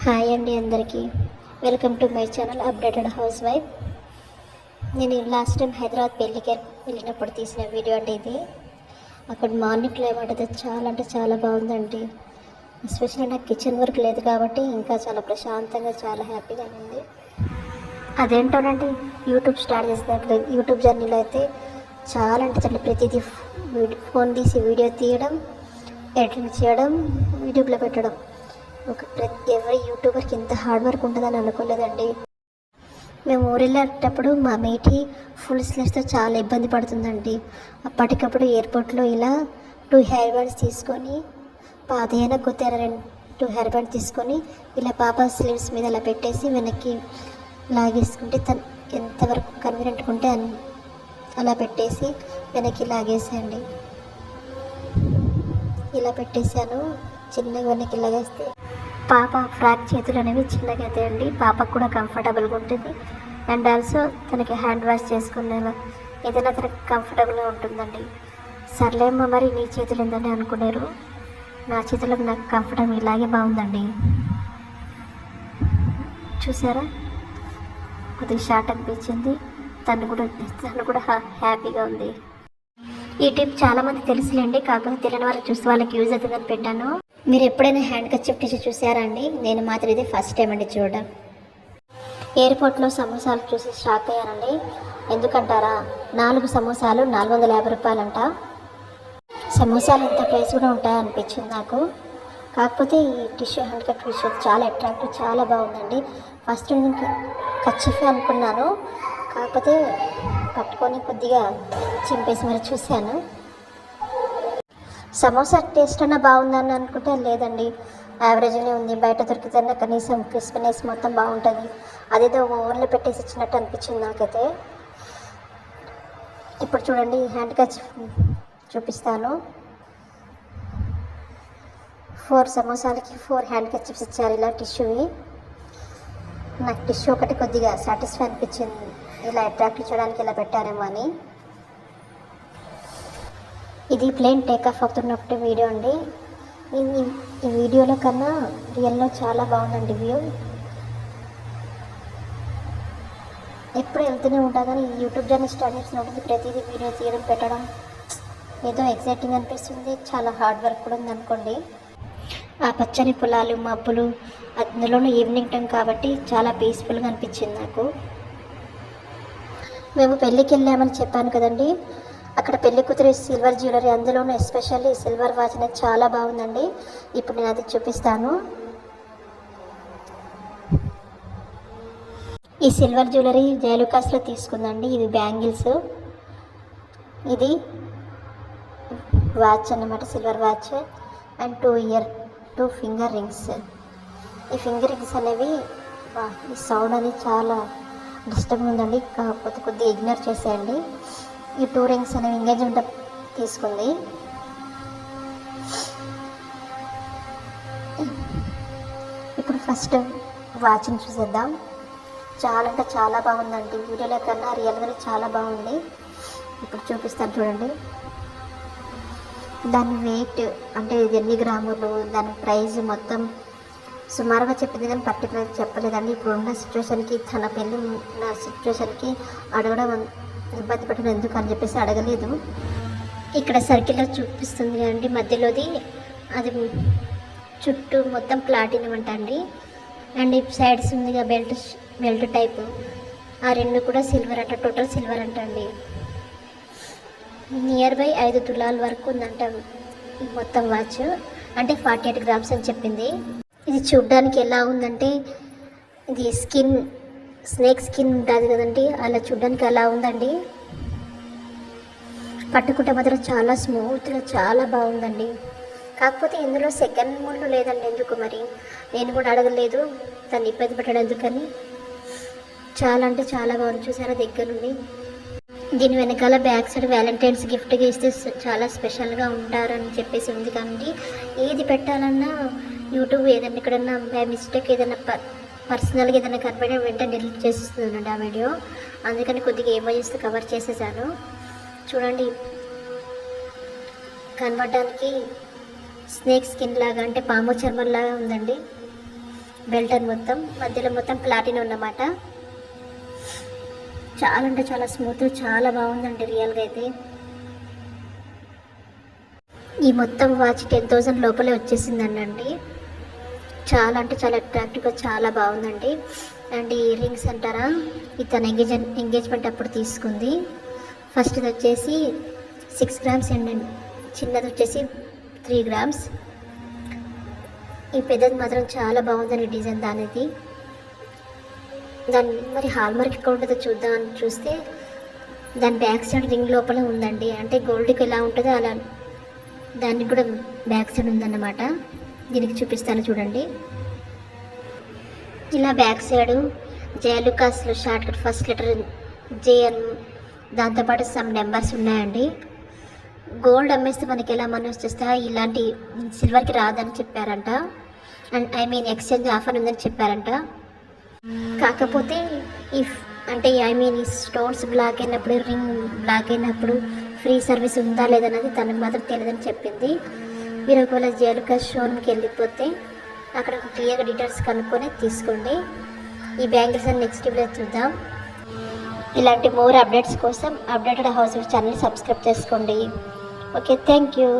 Hi అండి అందరికీ. Welcome to my channel updated house wife. నేను లాస్ట్ టైం హైదరాబాద్ పెళ్ళికి వెళ్ళినప్పుడు తీసిన వీడియో అండి ఇది. అక్కడ మార్నింగ్ క్లైమేట్ అయితే చాలా అంటే చాలా బాగుందండి. ఎస్పెషల్లీ నాకు కిచెన్ వర్క్ లేదు కాబట్టి ఇంకా చాలా ప్రశాంతంగా చాలా హ్యాపీగా ఉంది. అదేంటోనండి, యూట్యూబ్ స్టార్ట్ చేసినట్లు యూట్యూబ్ జర్నీలో అయితే చాలా అంటే చాలా ప్రతిదీ ఫోన్ తీసి వీడియో తీయడం, ఎడిటింగ్ చేయడం, యూట్యూబ్లో పెట్టడం. ఎవరి యూట్యూబర్కి ఇంత హార్డ్ వర్క్ ఉంటుందని అనుకోలేదండి. మేము ఊరెళ్ళేటప్పుడు మా మేటి ఫుల్ స్లీవ్స్తో చాలా ఇబ్బంది పడుతుందండి. అప్పటికప్పుడు ఎయిర్పోర్ట్లో ఇలా 2 హెయిర్ బ్యాండ్స్ తీసుకొని, పాతైనా కొత్త 2 హెయిర్ బ్యాండ్స్ తీసుకొని ఇలా పాప స్లీవ్స్ మీద అలా పెట్టేసి వెనక్కి లాగేసుకుంటే తను ఎంతవరకు కన్వీనియంట్గా ఉంటే అలా పెట్టేసి వెనక్కి లాగేసేయండి. ఇలా పెట్టేశాను. చిన్నగా వెనక్కి లాగేస్తే పాప ఫ్రాక్ చేతులు అనేవి చిన్నగా అవుతాయండి. పాపకు కూడా కంఫర్టబుల్గా ఉంటుంది. అండ్ ఆల్సో తనకి హ్యాండ్ వాష్ చేసుకునేలా ఏదైనా తనకి కంఫర్టబుల్గా ఉంటుందండి. సర్లేమ్మ మరి నీ చేతులు ఏందని అనుకున్నారు. నా చేతులకు నాకు కంఫర్టబుల్ ఇలాగే బాగుందండి. చూసారా, కొద్దిగా షార్ట్ అనిపించింది. తను కూడా హ్యాపీగా ఉంది. ఈ టిప్ చాలామంది తెలుసులేండి, కాకపోతే తెలియని వాళ్ళకి చూస్తే వాళ్ళకి యూజ్ అవుతుందని పెట్టాను. మీరు ఎప్పుడైనా హ్యాండ్ కర్చీఫ్ టిష్యూ చూసారా అండి? నేను మాత్రం ఇది ఫస్ట్ టైం అండి చూడడం. ఎయిర్పోర్ట్లో సమోసాలు చూసి షాక్ అయ్యానండి. ఎందుకంటారా, 4 సమోసాలు 450 రూపాయలంట. సమోసాలు ఎంత ప్రైస్ కూడా ఉంటాయో అనిపించింది నాకు. కాకపోతే ఈ టిష్యూ హ్యాండ్ కర్చీఫ్ టిష్యూ చాలా అట్రాక్టివ్, చాలా బాగుందండి. ఫస్ట్ నేను కర్చీఫే అనుకున్నాను, కాకపోతే పట్టుకొని కొద్దిగా చింపేసి మరి చూశాను. సమోసా టేస్ట్ అన్నా బాగుందని అనుకుంటే లేదండి, యావరేజ్గానే ఉంది. బయట దొరికితేనే కనీసం క్రిస్పీనెస్ మొత్తం బాగుంటుంది. అదేదో ఓవర్లో పెట్టేసి ఇచ్చినట్టు అనిపించింది నాకైతే. ఇప్పుడు చూడండి, ఈ హ్యాండ్ కర్చీఫ్ చూపిస్తాను. 4 సమోసాలకి 4 హ్యాండ్ కర్చీఫ్స్ ఇచ్చారు ఇలా టిష్యూవి. నాకు టిష్యూ ఒకటి కొద్దిగా సాటిస్ఫై అనిపించింది, ఇలా అట్రాక్ట్ చేయడానికి ఇలా పెట్టారేమో అని. ఇది ప్లేన్ టేకాఫ్ అవుతున్నప్పుడు వీడియో అండి. ఈ వీడియోలో కన్నా రియల్లో చాలా బాగుందండి వ్యూ. ఎప్పుడు వెళ్తూనే ఉంటా కానీ యూట్యూబ్ జర్నీ స్టార్ట్ చేసినప్పుడు ప్రతిదీ వీడియో తీయడం పెట్టడం ఏదో ఎక్సైటింగ్ అనిపిస్తుంది. చాలా హార్డ్ వర్క్ కూడా ఉంది అనుకోండి. ఆ పచ్చని పొలాలు, మబ్బులు, అందులోనూ ఈవినింగ్ టైం కాబట్టి చాలా పీస్ఫుల్గా అనిపించింది నాకు. మేము పెళ్ళికి వెళ్ళామని చెప్పాను కదండి, అక్కడ పెళ్లి కూతురు సిల్వర్ జ్యువెలరీ, అందులోనూ ఎస్పెషల్లీ సిల్వర్ వాచ్ అనేది చాలా బాగుందండి. ఇప్పుడు నేను అది చూపిస్తాను. ఈ సిల్వర్ జ్యువెలరీ జయలుకాస్లో తీసుకుందండి. ఇది బ్యాంగిల్స్, ఇది వాచ్ అన్నమాట, silver watch. And 2 finger rings. ఈ ఫింగర్ రింగ్స్ అనేవి ఈ సౌండ్ అనేది చాలా డిస్టర్బ్ ఉందండి, కాకపోతే కొద్దిగా ఇగ్నోర్ చేసేయండి. ఈ 2 రింగ్స్ అనేవి ఎంగేజ్మెంట్ తీసుకుంది. ఇప్పుడు ఫస్ట్ వాచ్ని చూసేద్దాం. చాలా అంటే చాలా బాగుందండి. వీడియోలో కన్నా రియల్గానే చాలా బాగుంది. ఇప్పుడు చూపిస్తాను చూడండి. దాని వెయిట్ అంటే ఇది ఎన్ని గ్రాములు, దాని ప్రైస్ మొత్తం సుమారుగా చెప్పింది కానీ పర్టికులర్ చెప్పలేదండి. ఇప్పుడు ఉన్న సిచ్యువేషన్కి, తన పెళ్ళి ఉన్న సిచ్యువేషన్కి అడగడం ఇబ్బంది పెట్టడం ఎందుకు అని చెప్పేసి అడగలేదు. ఇక్కడ సర్కిల్లో చూపిస్తుంది అండి, మధ్యలోది అది చుట్టూ మొత్తం ప్లాటినం అంట అండి. అండ్ ఈ సైడ్స్ ఉందిగా బెల్ట్ టైపు, ఆ 2 కూడా సిల్వర్ అంట. టోటల్ సిల్వర్ అంట అండి. నియర్ బై 5 తులాల వరకు ఉందంట మొత్తం వాచ్. అంటే 48 గ్రామ్స్ అని చెప్పింది. ఇది చూడ్డానికి ఎలా ఉందంటే, ఇది స్నేక్ స్కిన్ ఉంటుంది కదండి, అలా చూడ్డానికి అలా ఉందండి. పట్టుకుంటే మాత్రం చాలా స్మూత్గా చాలా బాగుందండి. కాకపోతే ఇందులో సెకండ్ ముళ్ళు లేదండి, ఎందుకు మరి నేను కూడా అడగలేదు, దాన్ని ఇబ్బంది పెట్టడం ఎందుకని. చాలా అంటే చాలా బాగుంది. చూసారా దగ్గర నుండి. దీని వెనకాల బ్యాక్ సైడ్ వ్యాలంటైన్స్ గిఫ్ట్గా ఇస్తే చాలా స్పెషల్గా ఉంటారని చెప్పేసి ఉంది. కానీ ఏది పెట్టాలన్నా యూట్యూబ్ ఏదైనా ఎక్కడన్నా బై మిస్టేక్ ఏదైనా పర్సనల్గా ఏదైనా కనపడి వెంటనే డిలీట్ చేసేస్తుందండి ఆ వీడియో. అందుకని కొద్దిగా ఎమోజీస్తో కవర్ చేసేసాను. చూడండి, కనబడడానికి స్నేక్ స్కిన్ లాగా, అంటే పాము చర్మం లాగా ఉందండి. బెల్ట్ అని మొత్తం మధ్యలో మొత్తం ప్లాటినం అన్నమాట. చాలా అంటే చాలా స్మూత్, చాలా బాగుందండి రియల్గా అయితే. ఈ మొత్తం వాచ్ 10,000 లోపలే వచ్చేసిందండి. చాలా అంటే చాలా అట్రాక్టివ్గా చాలా బాగుందండి. అండ్ ఈ ఇయర్ రింగ్స్ అంటారా, ఇది తన ఎంగేజ్మెంట్ అప్పుడు తీసుకుంది. ఫస్ట్ ఇది వచ్చేసి 6 గ్రామ్స్ అండి, చిన్నది వచ్చేసి 3 గ్రామ్స్. ఈ పెద్దది మాత్రం చాలా బాగుందండి డిజైన్ దానిది. దాని మరి హాల్మార్క్ ఎక్కడ ఉంటుందో చూద్దాం అని చూస్తే దాని బ్యాక్ సైడ్ రింగ్ లోపల ఉందండి. అంటే గోల్డ్కి ఎలా ఉంటుందో అలా దానికి కూడా బ్యాక్ సైడ్ ఉందన్నమాట. దీనికి చూపిస్తాను చూడండి. ఇలా బ్యాక్ సైడ్ జయలుకాస్లో shortcut first letter J అని, దాంతోపాటు సమ్ నెంబర్స్ ఉన్నాయండి. గోల్డ్ అమ్మేస్తే మనకి ఎలా మనీ వచ్చేస్తా, ఇలాంటి సిల్వర్కి రాదని చెప్పారంట. అండ్ ఎక్స్చేంజ్ ఆఫర్ ఉందని చెప్పారంట. కాకపోతే ఈ స్టోన్స్ బ్లాక్ అయినప్పుడు, రింగ్ బ్లాక్ అయినప్పుడు ఫ్రీ సర్వీస్ ఉందా లేదన్నది తనకు మాత్రం తెలియదని చెప్పింది. మీరు ఒకవేళ జయలుకాస్ షోరూమ్కి వెళ్ళిపోతే అక్కడ క్లియర్గా డీటెయిల్స్ కనుక్కొని తీసుకోండి. ఈ బ్యాంగిల్స్ అని నెక్స్ట్ వీడియో చూద్దాం. ఇలాంటి మోర్ అప్డేట్స్ కోసం అప్డేటెడ్ హౌస్ ఛానల్ సబ్స్క్రైబ్ చేసుకోండి. Okay, thank you.